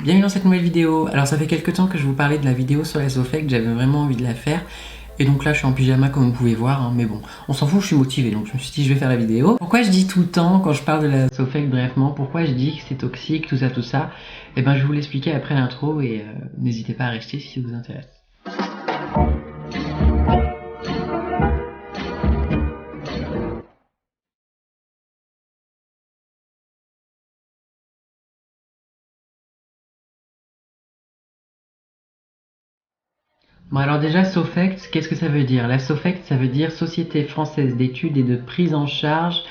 Bienvenue dans cette nouvelle vidéo. Alors ça fait quelques temps que je vous parlais de la vidéo sur la Sofect, j'avais vraiment envie de la faire. Et donc là je suis en pyjama comme vous pouvez voir, hein, mais bon, on s'en fout, je suis motivée, donc je me suis dit je vais faire la vidéo. Pourquoi je dis tout le temps, quand je parle de la Sofect brièvement, pourquoi je dis que c'est toxique, tout ça, et ben je vais vous l'expliquer après l'intro et n'hésitez pas à rester si ça vous intéresse. Bon alors déjà Sofect, qu'est-ce que ça veut dire? La Sofect ça veut dire Société Française d'Études et de Prise en Charge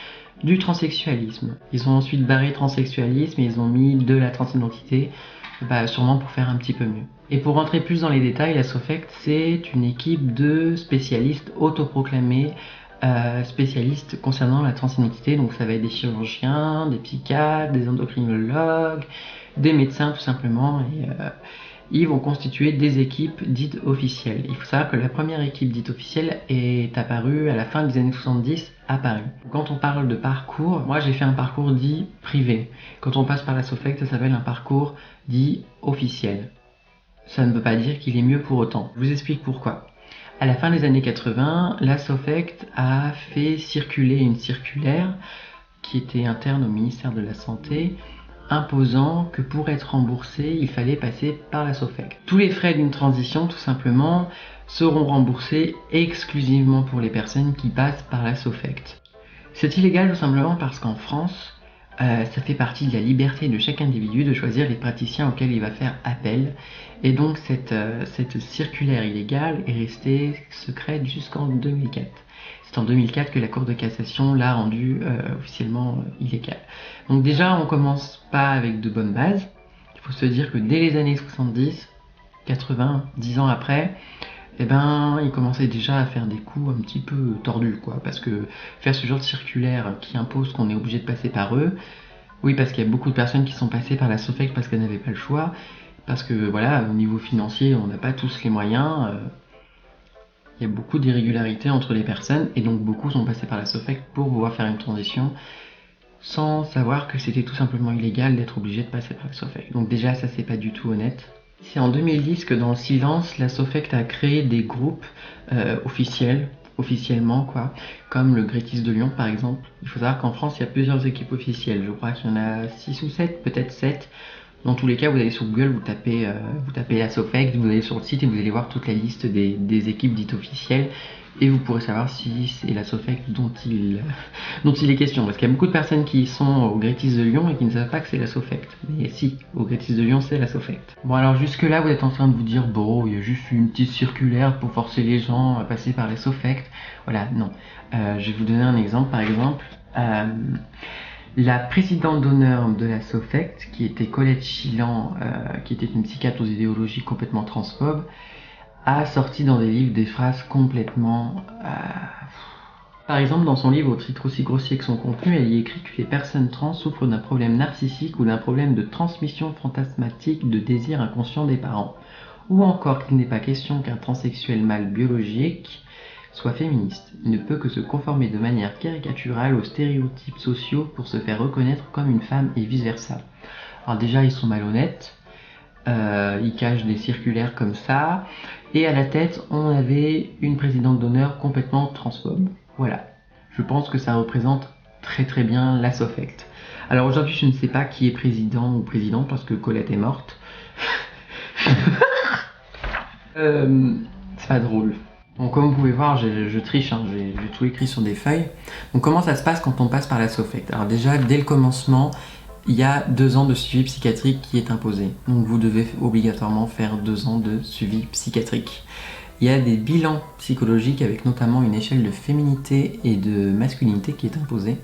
du Transsexualisme. Ils ont ensuite barré transsexualisme et ils ont mis de la transidentité, sûrement pour faire un petit peu mieux. Et pour rentrer plus dans les détails, la Sofect c'est une équipe de spécialistes autoproclamés spécialistes concernant la transidentité, donc ça va être des chirurgiens, des psychiatres, des endocrinologues, des médecins tout simplement, et ils vont constituer des équipes dites officielles. Il faut savoir que la première équipe dite officielle est apparue à la fin des années 70 à Paris. Quand on parle de parcours, moi j'ai fait un parcours dit privé. Quand on passe par la Sofect, ça s'appelle un parcours dit officiel. Ça ne veut pas dire qu'il est mieux pour autant. Je vous explique pourquoi. À la fin des années 80, la Sofect a fait circuler une circulaire qui était interne au ministère de la Santé, imposant que pour être remboursé, il fallait passer par la Sofect. Tous les frais d'une transition, tout simplement, seront remboursés exclusivement pour les personnes qui passent par la Sofect. C'est illégal tout simplement parce qu'en France, ça fait partie de la liberté de chaque individu de choisir les praticiens auxquels il va faire appel. Et donc cette circulaire illégale est restée secrète jusqu'en 2004. C'est en 2004 que la Cour de cassation l'a rendue officiellement illégale. Donc déjà, on commence pas avec de bonnes bases. Il faut se dire que dès les années 70, 80, 10 ans après, eh ben, ils commençaient déjà à faire des coups un petit peu tordus, quoi. Parce que faire ce genre de circulaire qui impose qu'on est obligé de passer par eux, oui, parce qu'il y a beaucoup de personnes qui sont passées par la Sofect parce qu'elles n'avaient pas le choix, parce que voilà, au niveau financier, on n'a pas tous les moyens. Il y a beaucoup d'irrégularités entre les personnes, et donc beaucoup sont passés par la Sofect pour pouvoir faire une transition, sans savoir que c'était tout simplement illégal d'être obligé de passer par la Sofect. Donc déjà, ça c'est pas du tout honnête. C'est en 2010 que dans le silence, la Sofect a créé des groupes officiellement quoi, comme le Grétis de Lyon par exemple. Il faut savoir qu'en France, il y a plusieurs équipes officielles. Je crois qu'il y en a 6 ou 7, peut-être 7. Dans tous les cas, vous allez sur Google, vous tapez la Sofect, vous allez sur le site et vous allez voir toute la liste des équipes dites officielles. Et vous pourrez savoir si c'est la Sofect dont il est question. Parce qu'il y a beaucoup de personnes qui sont au Grétis de Lyon et qui ne savent pas que c'est la Sofect. Mais si, au Grétis de Lyon, c'est la Sofect. Bon alors jusque là, vous êtes en train de vous dire, bon, il y a juste une petite circulaire pour forcer les gens à passer par la Sofect. Voilà, non. Je vais vous donner un exemple, par exemple. La présidente d'honneur de la Sofect, qui était Colette Chilan, qui était une psychiatre aux idéologies complètement transphobes, a sorti dans des livres des phrases complètement... Par exemple, dans son livre Au titre aussi grossier que son contenu, elle y écrit que les personnes trans souffrent d'un problème narcissique ou d'un problème de transmission fantasmatique de désir inconscient des parents. Ou encore qu'il n'est pas question qu'un transsexuel mâle biologique soit féministe. Il ne peut que se conformer de manière caricaturale aux stéréotypes sociaux pour se faire reconnaître comme une femme et vice-versa. Alors déjà, ils sont malhonnêtes. Ils cachent des circulaires comme ça. Et à la tête, on avait une présidente d'honneur complètement transphobe. Voilà. Je pense que ça représente très très bien la Sofect. Alors aujourd'hui, je ne sais pas qui est président ou présidente parce que Colette est morte. C'est pas drôle. Donc comme vous pouvez voir, je triche, hein, j'ai tout écrit sur des feuilles. Donc comment ça se passe quand on passe par la Sofect? Alors déjà, dès le commencement, il y a 2 ans de suivi psychiatrique qui est imposé. Donc vous devez obligatoirement faire 2 ans de suivi psychiatrique. Il y a des bilans psychologiques avec notamment une échelle de féminité et de masculinité qui est imposée.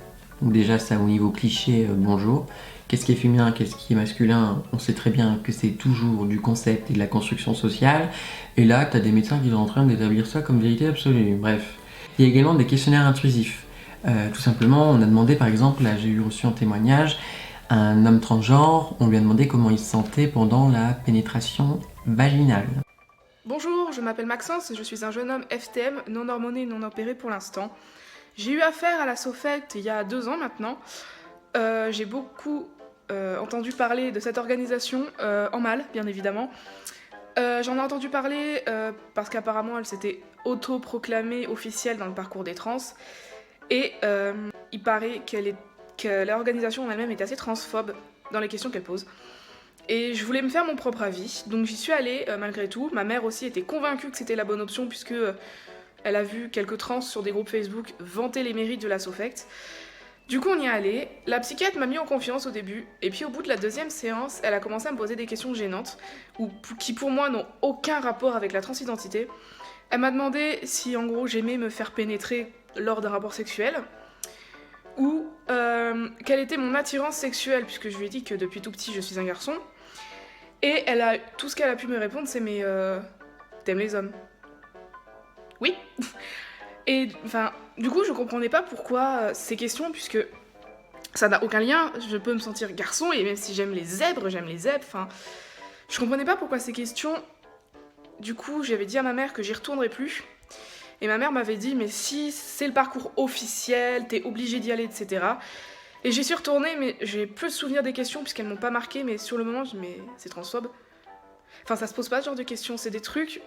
Donc déjà ça au niveau cliché, bonjour. Qu'est-ce qui est féminin, qu'est-ce qui est masculin? On sait très bien que c'est toujours du concept et de la construction sociale. Et là, tu as des médecins qui sont en train d'établir ça comme vérité absolue. Bref. Il y a également des questionnaires intrusifs. Tout simplement, on a demandé par exemple, là j'ai reçu un témoignage, un homme transgenre, on lui a demandé comment il se sentait pendant la pénétration vaginale. Bonjour, je m'appelle Maxence et je suis un jeune homme FTM, non hormoné et non opéré pour l'instant. J'ai eu affaire à la Sofect il y a 2 ans maintenant. J'ai beaucoup entendu parler de cette organisation en mal, bien évidemment. J'en ai entendu parler parce qu'apparemment elle s'était autoproclamée officielle dans le parcours des trans. Et il paraît que l'organisation en elle-même est assez transphobe dans les questions qu'elle pose. Et je voulais me faire mon propre avis, donc j'y suis allée malgré tout. Ma mère aussi était convaincue que c'était la bonne option puisque elle a vu quelques trans sur des groupes Facebook vanter les mérites de la SOFECT. Du coup on y est allé, la psychiatre m'a mis en confiance au début, et puis au bout de la deuxième séance, elle a commencé à me poser des questions gênantes, qui pour moi n'ont aucun rapport avec la transidentité. Elle m'a demandé si en gros j'aimais me faire pénétrer lors d'un rapport sexuel, ou quelle était mon attirance sexuelle, puisque je lui ai dit que depuis tout petit je suis un garçon. Et tout ce qu'elle a pu me répondre c'est mais t'aimes les hommes? Oui. Et enfin, du coup je comprenais pas pourquoi ces questions, puisque ça n'a aucun lien, je peux me sentir garçon, et même si j'aime les zèbres, enfin... Je comprenais pas pourquoi ces questions... Du coup j'avais dit à ma mère que j'y retournerais plus. Et ma mère m'avait dit, mais si c'est le parcours officiel, t'es obligé d'y aller, etc. Et j'y suis retournée, mais j'ai peu de souvenirs des questions, puisqu'elles m'ont pas marqué, mais sur le moment, je dis, mais c'est transphobe. Enfin, ça se pose pas ce genre de questions, c'est des trucs...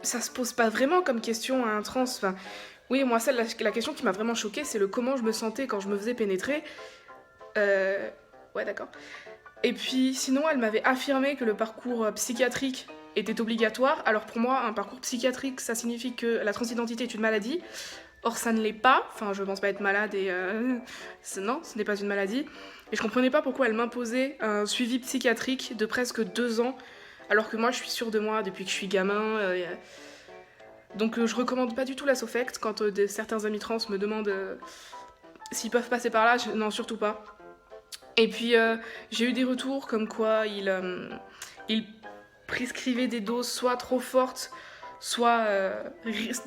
Ça se pose pas vraiment comme question à un trans, enfin... Oui, moi, la question qui m'a vraiment choquée, c'est le comment je me sentais quand je me faisais pénétrer. Ouais, d'accord. Et puis, sinon, elle m'avait affirmé que le parcours psychiatrique était obligatoire. Alors pour moi, un parcours psychiatrique, ça signifie que la transidentité est une maladie. Or, ça ne l'est pas. Enfin, je pense pas être malade et... Non, ce n'est pas une maladie. Et je comprenais pas pourquoi elle m'imposait un suivi psychiatrique de presque 2 ans, alors que moi, je suis sûre de moi depuis que je suis gamin. Donc, je recommande pas du tout la SOFECT. Quand certains amis trans me demandent s'ils peuvent passer par là, non, surtout pas. Et puis, j'ai eu des retours comme quoi il prescrivait des doses soit trop fortes, soit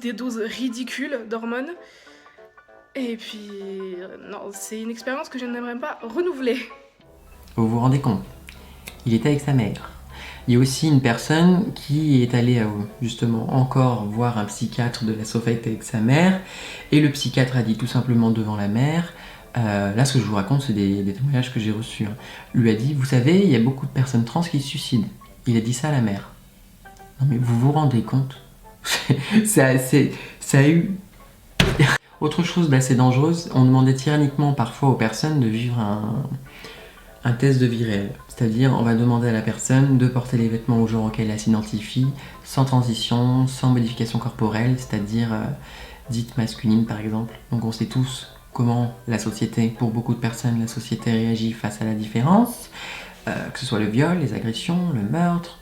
des doses ridicules d'hormones. Et puis, non, c'est une expérience que je n'aimerais pas renouveler. Vous vous rendez compte? Il était avec sa mère. Il y a aussi une personne qui est allée justement encore voir un psychiatre de la SOFECT avec sa mère, et le psychiatre a dit tout simplement devant la mère, là ce que je vous raconte c'est des témoignages que j'ai reçus, hein. Lui a dit, vous savez, il y a beaucoup de personnes trans qui se suicident. Il a dit ça à la mère. Non mais vous vous rendez compte? ça a eu... Autre chose d'assez dangereuse, on demandait tyranniquement parfois aux personnes de vivre un test de vie réelle. C'est-à-dire, on va demander à la personne de porter les vêtements au genre auquel elle s'identifie, sans transition, sans modification corporelle, c'est-à-dire dite masculine par exemple. Donc on sait tous comment la société, pour beaucoup de personnes, la société réagit face à la différence, que ce soit le viol, les agressions, le meurtre,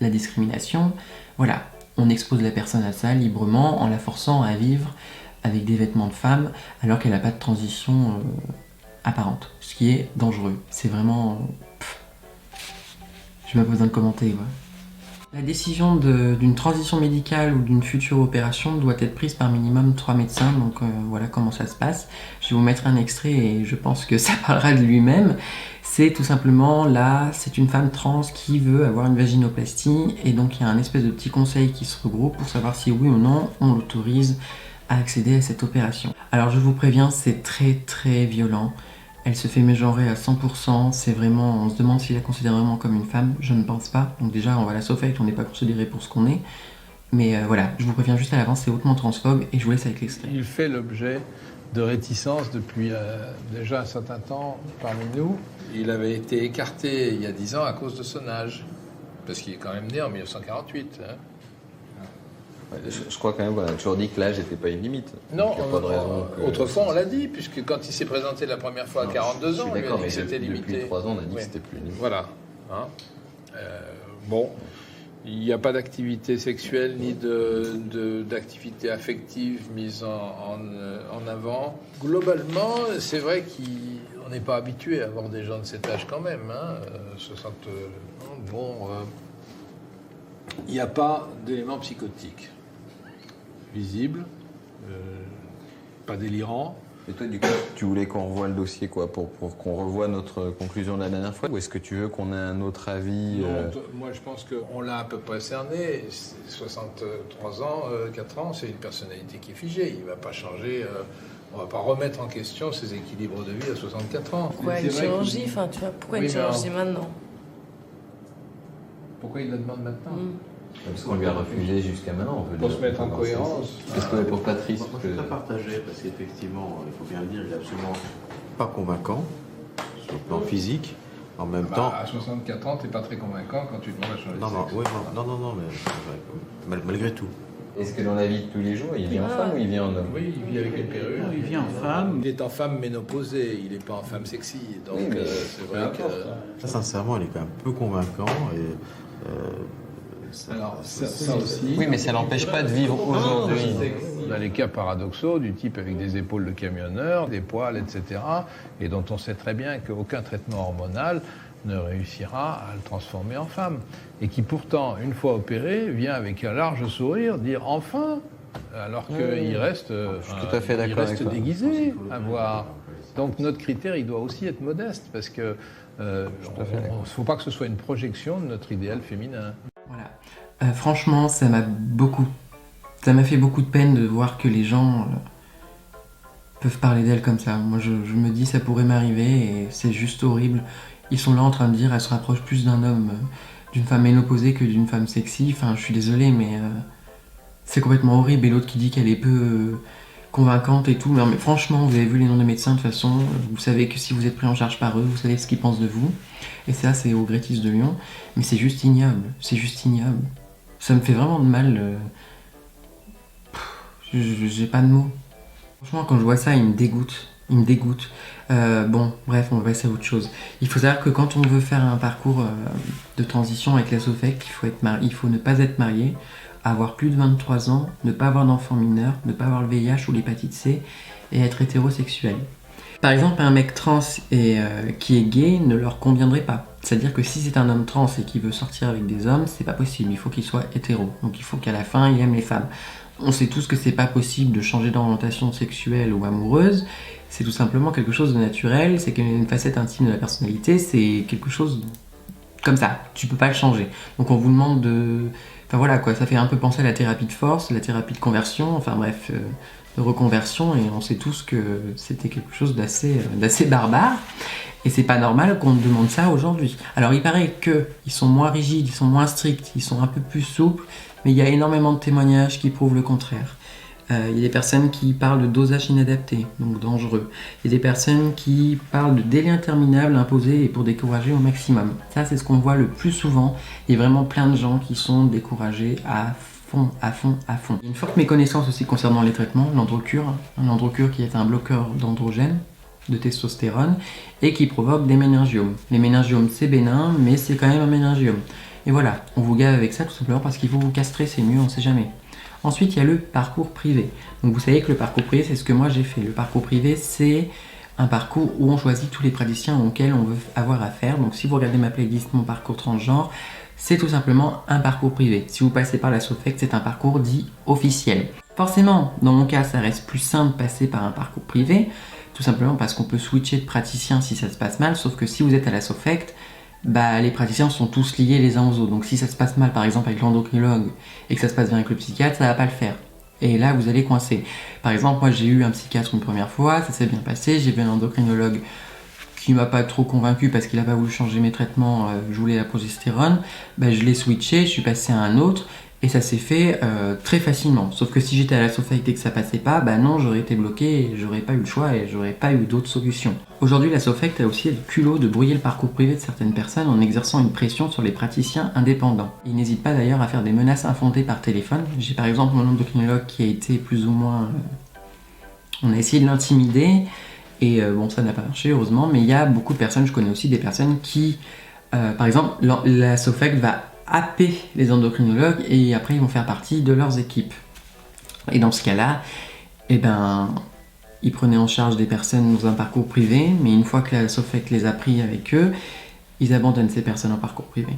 la discrimination. Voilà, on expose la personne à ça librement en la forçant à vivre avec des vêtements de femme alors qu'elle n'a pas de transition apparente, ce qui est dangereux. C'est vraiment... J'ai pas besoin de commenter, quoi. La décision d'une transition médicale ou d'une future opération doit être prise par minimum 3 médecins, donc voilà comment ça se passe. Je vais vous mettre un extrait et je pense que ça parlera de lui-même. C'est tout simplement là, c'est une femme trans qui veut avoir une vaginoplastie, et donc il y a un espèce de petit conseil qui se regroupe pour savoir si oui ou non on l'autorise à accéder à cette opération. Alors je vous préviens, c'est très très violent. Elle se fait mégenrer à 100%, c'est vraiment, on se demande s'il la considère vraiment comme une femme, je ne pense pas. Donc déjà, on va à la SOFECT, on n'est pas considéré pour ce qu'on est. Mais voilà, je vous préviens juste à l'avance, c'est hautement transphobe, et je vous laisse avec l'extrait. Il fait l'objet de réticences depuis déjà un certain temps parmi nous. Il avait été écarté il y a 10 ans à cause de son âge, parce qu'il est quand même né en 1948. Hein. Je crois quand même qu'on a toujours dit que l'âge n'était pas une limite. Non, pas de raison autrefois on l'a dit, puisque quand il s'est présenté la première fois à 42 ans, on lui a dit que c'était limité. Depuis 3 ans, on a dit que c'était plus limité. Voilà. Hein. Bon, il n'y a pas d'activité sexuelle ni d'activité affective mise en avant. Globalement, c'est vrai qu'on n'est pas habitué à avoir des gens de cet âge quand même. Hein. 60 ans, bon, il n'y a pas d'éléments psychotiques visibles, pas délirants. Et toi, du coup, tu voulais qu'on revoie le dossier, quoi, pour qu'on revoie notre conclusion de la dernière fois, ou est-ce que tu veux qu'on ait un autre avis Non, moi, je pense qu'on l'a à peu près cerné. 63 ans, 4 ans, c'est une personnalité qui est figée. Il ne va pas changer On va pas remettre en question ses équilibres de vie à 64 ans. Pourquoi une chirurgie, enfin, tu vois, pourquoi une chirurgie maintenant? Pourquoi il la demande maintenant? Parce qu'on lui a refusé jusqu'à maintenant. Pour se mettre en cohérence. Parce que pour Patrice... Moi, je suis très partagé, parce qu'effectivement, il faut bien le dire, il est absolument pas convaincant sur le plan physique. En même temps... À 64 ans, t'es pas très convaincant quand tu demandes à changer de sexe. Non, mais malgré tout. Est-ce que dans la vie de tous les jours, il vit en femme ou il vit en homme? Oui, il vit avec une perruque. Il vit en femme. Il est en femme ménopausée, il n'est pas en femme sexy. Donc Oui, mais c'est vrai que... Ça, sincèrement, il est quand même peu convaincant. Alors, ça aussi... Oui, mais ça n'empêche pas de vivre aujourd'hui. On a les cas paradoxaux du type avec des épaules de camionneur, des poils, etc. Et dont on sait très bien qu'aucun traitement hormonal ne réussira à le transformer en femme. Et qui pourtant, une fois opéré, vient avec un large sourire dire « enfin !» alors qu'il reste, tout à fait d'accord avec toi. déguisé à voir. Donc notre critère, il doit aussi être modeste, parce que il ne faut pas que ce soit une projection de notre idéal féminin. Voilà. Franchement, ça m'a fait beaucoup de peine de voir que les gens peuvent parler d'elle comme ça. Moi, je me dis, ça pourrait m'arriver et c'est juste horrible. Ils sont là en train de dire, elle se rapproche plus d'un homme, d'une femme ménopausée que d'une femme sexy. Enfin, je suis désolée, mais c'est complètement horrible. Et l'autre qui dit qu'elle est peu convaincante et tout. Non, mais franchement, vous avez vu les noms de médecins de toute façon. Vous savez que si vous êtes pris en charge par eux, vous savez ce qu'ils pensent de vous. Et ça, c'est au Grétis de Lyon. Mais c'est juste ignoble. C'est juste ignoble. Ça me fait vraiment de mal. J'ai pas de mots. Franchement, quand je vois ça, il me dégoûte. Il me dégoûte. Bon, bref, on va passer à autre chose. Il faut savoir que quand on veut faire un parcours de transition avec la SOFEC, il faut ne pas être marié, avoir plus de 23 ans, ne pas avoir d'enfant mineur, ne pas avoir le VIH ou l'hépatite C et être hétérosexuel. Par exemple, un mec trans qui est gay ne leur conviendrait pas. C'est-à-dire que si c'est un homme trans et qui veut sortir avec des hommes, c'est pas possible. Il faut qu'il soit hétéro. Donc il faut qu'à la fin, il aime les femmes. On sait tous que c'est pas possible de changer d'orientation sexuelle ou amoureuse. C'est tout simplement quelque chose de naturel. C'est une facette intime de la personnalité. C'est quelque chose comme ça. Tu peux pas le changer. Donc on vous demande de... Enfin voilà quoi, ça fait un peu penser à la thérapie de force, la thérapie de conversion, enfin bref, de reconversion. Et on sait tous que c'était quelque chose d'assez barbare. Et c'est pas normal qu'on demande ça aujourd'hui. Alors il paraît qu'ils sont moins rigides, ils sont moins stricts, ils sont un peu plus souples, mais il y a énormément de témoignages qui prouvent le contraire. Il y a des personnes qui parlent de dosage inadapté, donc dangereux. Il y a des personnes qui parlent de délai interminable imposé et pour décourager au maximum. Ça, c'est ce qu'on voit le plus souvent. Il y a vraiment plein de gens qui sont découragés à fond. Il y a une forte méconnaissance aussi concernant les traitements, l'androcure. Un androcure qui est un bloqueur d'androgène, de testostérone, et qui provoque des méningiomes. Les méningiomes, c'est bénin, mais c'est quand même un méningiome. Et voilà, on vous gave avec ça tout simplement parce qu'il faut vous castrer, c'est mieux, on sait jamais. Ensuite, il y a le parcours privé. Donc vous savez que le parcours privé, c'est ce que moi j'ai fait. Le parcours privé, c'est un parcours où on choisit tous les praticiens auxquels on veut avoir affaire. Donc si vous regardez ma playlist Mon parcours transgenre, c'est tout simplement un parcours privé. Si vous passez par la SOFEC, c'est un parcours dit officiel. Forcément, dans mon cas, ça reste plus simple de passer par un parcours privé, tout simplement parce qu'on peut switcher de praticien si ça se passe mal, sauf que si vous êtes à la SOFEC, les praticiens sont tous liés les uns aux autres. Donc si ça se passe mal par exemple avec l'endocrinologue et que ça se passe bien avec le psychiatre, ça va pas le faire. Et là vous allez coincer. Par exemple, moi j'ai eu un psychiatre une première fois, ça s'est bien passé, j'ai vu un endocrinologue qui m'a pas trop convaincu parce qu'il a pas voulu changer mes traitements, je voulais la progestérone, je l'ai switché, je suis passé à un autre et ça s'est fait très facilement. Sauf que si j'étais à la SOFEC et que ça passait pas, non, j'aurais été bloqué et j'aurais pas eu le choix et j'aurais pas eu d'autres solutions. Aujourd'hui, la SOFEC a aussi le culot de brouiller le parcours privé de certaines personnes en exerçant une pression sur les praticiens indépendants. Ils n'hésitent pas d'ailleurs à faire des menaces infondées par téléphone. J'ai par exemple mon endocrinologue qui a été plus ou moins... On a essayé de l'intimider et ça n'a pas marché heureusement, mais il y a beaucoup de personnes, je connais aussi des personnes qui... par exemple, la SOFEC va happer les endocrinologues et après ils vont faire partie de leurs équipes. Et dans ce cas-là, ils prenaient en charge des personnes dans un parcours privé, mais une fois que la SOFEC les a pris avec eux, ils abandonnent ces personnes en parcours privé.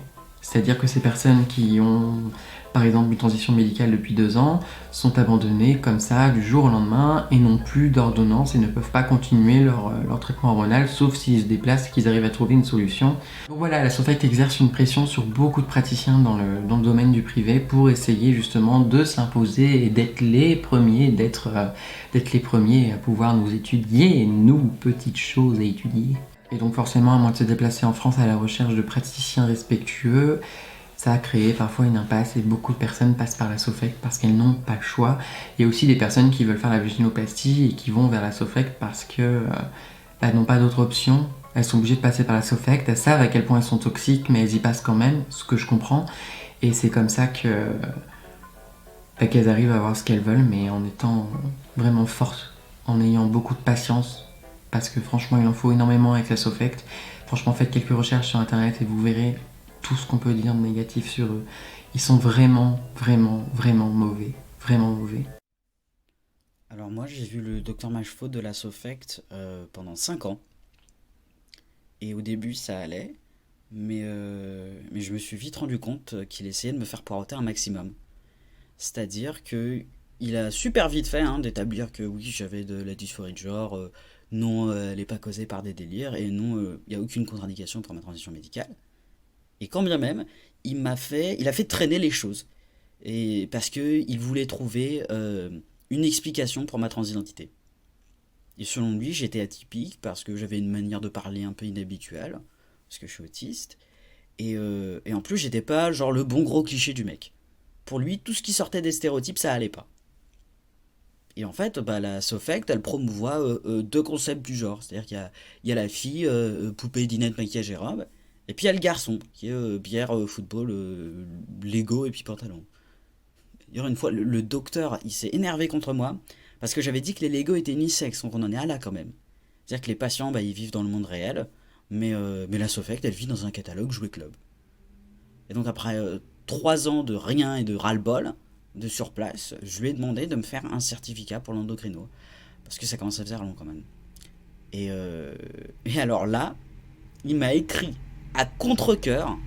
C'est-à-dire que ces personnes qui ont, par exemple, une transition médicale depuis 2 ans, sont abandonnées comme ça du jour au lendemain et n'ont plus d'ordonnance et ne peuvent pas continuer leur traitement hormonal, sauf s'ils se déplacent et qu'ils arrivent à trouver une solution. Donc voilà, la SOFACT exerce une pression sur beaucoup de praticiens dans le domaine du privé pour essayer justement de s'imposer et d'être les premiers, d'être les premiers à pouvoir nous étudier, nous, petites choses à étudier. Et donc forcément, à moins de se déplacer en France à la recherche de praticiens respectueux, ça a créé parfois une impasse et beaucoup de personnes passent par la SOFACT parce qu'elles n'ont pas le choix. Il y a aussi des personnes qui veulent faire la vaginoplastie et qui vont vers la SOFACT parce que elles n'ont pas d'autre option. Elles sont obligées de passer par la SOFACT, elles savent à quel point elles sont toxiques, mais elles y passent quand même, ce que je comprends. Et c'est comme ça qu'elles arrivent à avoir ce qu'elles veulent, mais en étant vraiment fortes, en ayant beaucoup de patience. Parce que franchement, il en faut énormément avec la SOFACT. Franchement, faites quelques recherches sur internet et vous verrez tout ce qu'on peut dire de négatif sur eux. Ils sont vraiment, vraiment, vraiment mauvais. Vraiment mauvais. Alors moi, j'ai vu le docteur Machefaut de la SOFACT pendant 5 ans. Et au début, ça allait. Mais je me suis vite rendu compte qu'il essayait de me faire poireauter un maximum. C'est-à-dire que il a super vite fait d'établir que oui, j'avais de la dysphorie de genre, non, elle n'est pas causée par des délires, et non, il n'y a aucune contre-indication pour ma transition médicale. Et quand bien même, il a fait traîner les choses. Et parce qu'il voulait trouver une explication pour ma transidentité. Et selon lui, j'étais atypique parce que j'avais une manière de parler un peu inhabituelle, parce que je suis autiste. Et en plus, j'étais pas genre le bon gros cliché du mec. Pour lui, tout ce qui sortait des stéréotypes, ça allait pas. Et en fait, la SOFACT, elle promouvoit 2 concepts du genre. C'est-à-dire qu'il y a la fille, poupée, dinette, maquillage et robe, et puis il y a le garçon, qui est bière, football, Lego et puis pantalon. D'ailleurs, une fois, le docteur, il s'est énervé contre moi, parce que j'avais dit que les Lego étaient unisexes, donc on en est à là quand même. C'est-à-dire que les patients, ils vivent dans le monde réel, mais la SOFACT, elle vit dans un catalogue jouet club. Et donc après 3 ans de rien et de ras-le-bol, de surplace, je lui ai demandé de me faire un certificat pour l'endocrino. Parce que ça commence à faire long quand même. Et alors là, il m'a écrit à contre-cœur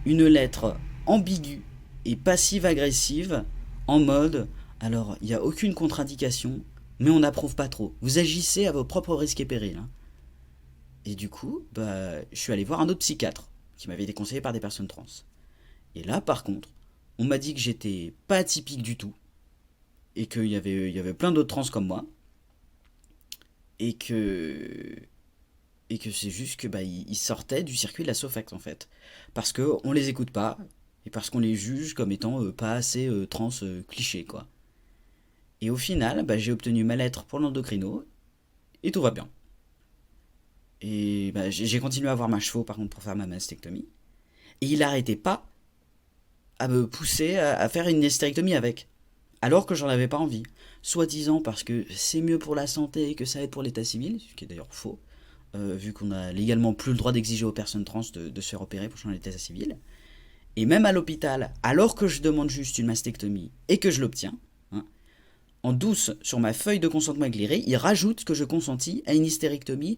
une lettre ambiguë et passive-agressive en mode « Alors, il n'y a aucune contre-indication, mais on n'approuve pas trop. Vous agissez à vos propres risques et périls. » Et du coup, je suis allé voir un autre psychiatre qui m'avait été conseillé par des personnes trans. Et là, par contre, on m'a dit que j'étais pas atypique du tout, et qu'il y avait plein d'autres trans comme moi, et que c'est juste que ils sortaient du circuit de la SOFACT en fait, parce que on les écoute pas, et parce qu'on les juge comme étant pas assez trans clichés quoi. Et au final, j'ai obtenu ma lettre pour l'endocrino, et tout va bien. Et j'ai continué à avoir ma chevaux par contre pour faire ma mastectomie, et il arrêtait pas à me pousser à faire une hystérectomie avec, alors que j'en avais pas envie, soi-disant parce que c'est mieux pour la santé et que ça aide pour l'état civil, ce qui est d'ailleurs faux, vu qu'on a légalement plus le droit d'exiger aux personnes trans de se faire opérer pour changer l'état civil. Et même à l'hôpital, alors que je demande juste une mastectomie et que je l'obtiens, en douce sur ma feuille de consentement éclairé, il rajoute que je consentis à une hystérectomie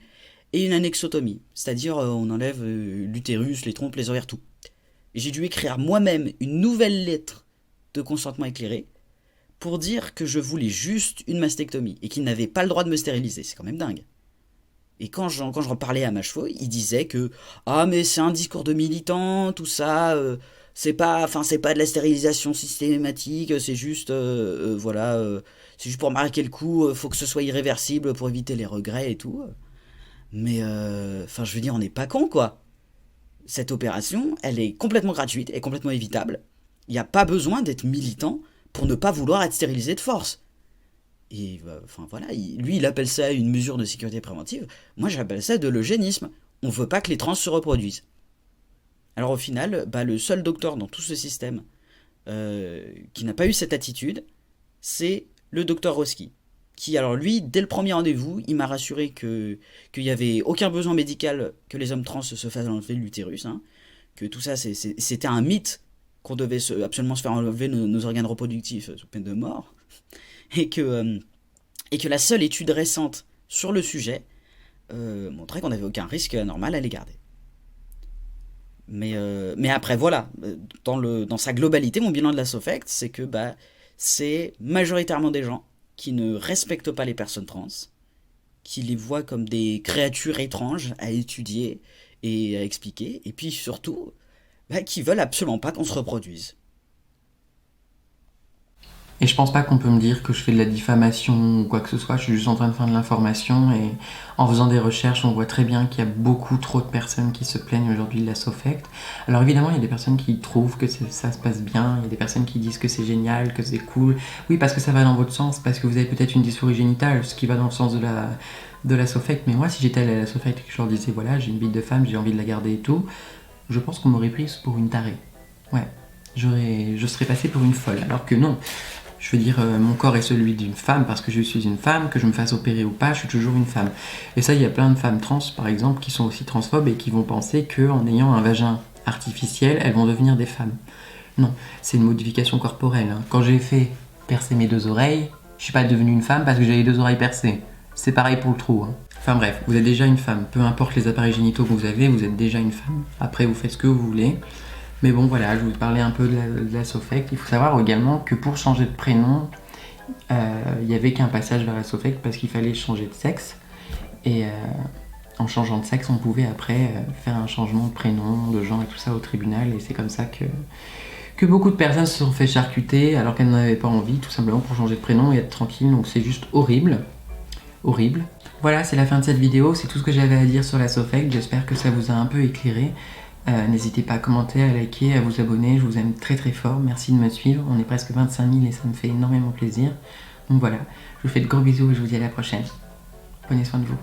et une annexotomie, c'est-à-dire on enlève l'utérus, les trompes, les ovaires, tout. Et j'ai dû écrire moi-même une nouvelle lettre de consentement éclairé pour dire que je voulais juste une mastectomie et qu'il n'avait pas le droit de me stériliser. C'est quand même dingue. Et quand je reparlais à Machefaut, il disait que « Ah, mais c'est un discours de militant, tout ça, c'est pas de la stérilisation systématique, c'est juste, c'est juste pour marquer le coup, faut que ce soit irréversible pour éviter les regrets et tout. » Mais, je veux dire, on n'est pas con, quoi. Cette opération, elle est complètement gratuite et complètement évitable. Il n'y a pas besoin d'être militant pour ne pas vouloir être stérilisé de force. Et lui, il appelle ça une mesure de sécurité préventive. Moi, j'appelle ça de l'eugénisme. On veut pas que les trans se reproduisent. Alors au final, le seul docteur dans tout ce système qui n'a pas eu cette attitude, c'est le docteur Roski. Qui, alors lui, dès le premier rendez-vous, il m'a rassuré qu'il n'y avait aucun besoin médical que les hommes trans se fassent enlever l'utérus, que tout ça, c'était un mythe, qu'on devait absolument se faire enlever nos organes reproductifs sous peine de mort, et que la seule étude récente sur le sujet montrait qu'on n'avait aucun risque anormal à les garder. Mais après, voilà, dans sa globalité, mon bilan de la SOFECT, c'est que c'est majoritairement des gens qui ne respectent pas les personnes trans, qui les voient comme des créatures étranges à étudier et à expliquer, et puis surtout, qui veulent absolument pas qu'on se reproduise. Et je pense pas qu'on peut me dire que je fais de la diffamation ou quoi que ce soit, je suis juste en train de faire de l'information et en faisant des recherches, on voit très bien qu'il y a beaucoup trop de personnes qui se plaignent aujourd'hui de la SOFECT. Alors évidemment, il y a des personnes qui trouvent que ça se passe bien, il y a des personnes qui disent que c'est génial, que c'est cool. Oui, parce que ça va dans votre sens, parce que vous avez peut-être une dysphorie génitale, ce qui va dans le sens de la SOFECT. Mais moi, si j'étais allée à la SOFECT et que je leur disais, voilà, j'ai une bite de femme, j'ai envie de la garder et tout, je pense qu'on m'aurait prise pour une tarée. Ouais, je serais passée pour une folle, alors que non. Je veux dire, mon corps est celui d'une femme parce que je suis une femme, que je me fasse opérer ou pas, je suis toujours une femme. Et ça, il y a plein de femmes trans, par exemple, qui sont aussi transphobes et qui vont penser qu'en ayant un vagin artificiel, elles vont devenir des femmes. Non, c'est une modification corporelle. Hein. Quand j'ai fait percer mes 2 oreilles, je suis pas devenue une femme parce que j'avais 2 oreilles percées. C'est pareil pour le trou. Hein. Enfin bref, vous êtes déjà une femme. Peu importe les appareils génitaux que vous avez, vous êtes déjà une femme. Après, vous faites ce que vous voulez. Mais bon, voilà, je vous parlais un peu de la SOFECT. Il faut savoir également que pour changer de prénom, il n'y avait qu'un passage vers la SOFECT parce qu'il fallait changer de sexe. Et en changeant de sexe, on pouvait après faire un changement de prénom, de genre et tout ça au tribunal. Et c'est comme ça que beaucoup de personnes se sont fait charcuter alors qu'elles n'en avaient pas envie, tout simplement pour changer de prénom et être tranquille. Donc c'est juste horrible. Horrible. Voilà, c'est la fin de cette vidéo. C'est tout ce que j'avais à dire sur la SOFECT. J'espère que ça vous a un peu éclairé. N'hésitez pas à commenter, à liker, à vous abonner, je vous aime très très fort, merci de me suivre, on est presque 25 000 et ça me fait énormément plaisir. Donc voilà, je vous fais de gros bisous et je vous dis à la prochaine. Prenez soin de vous.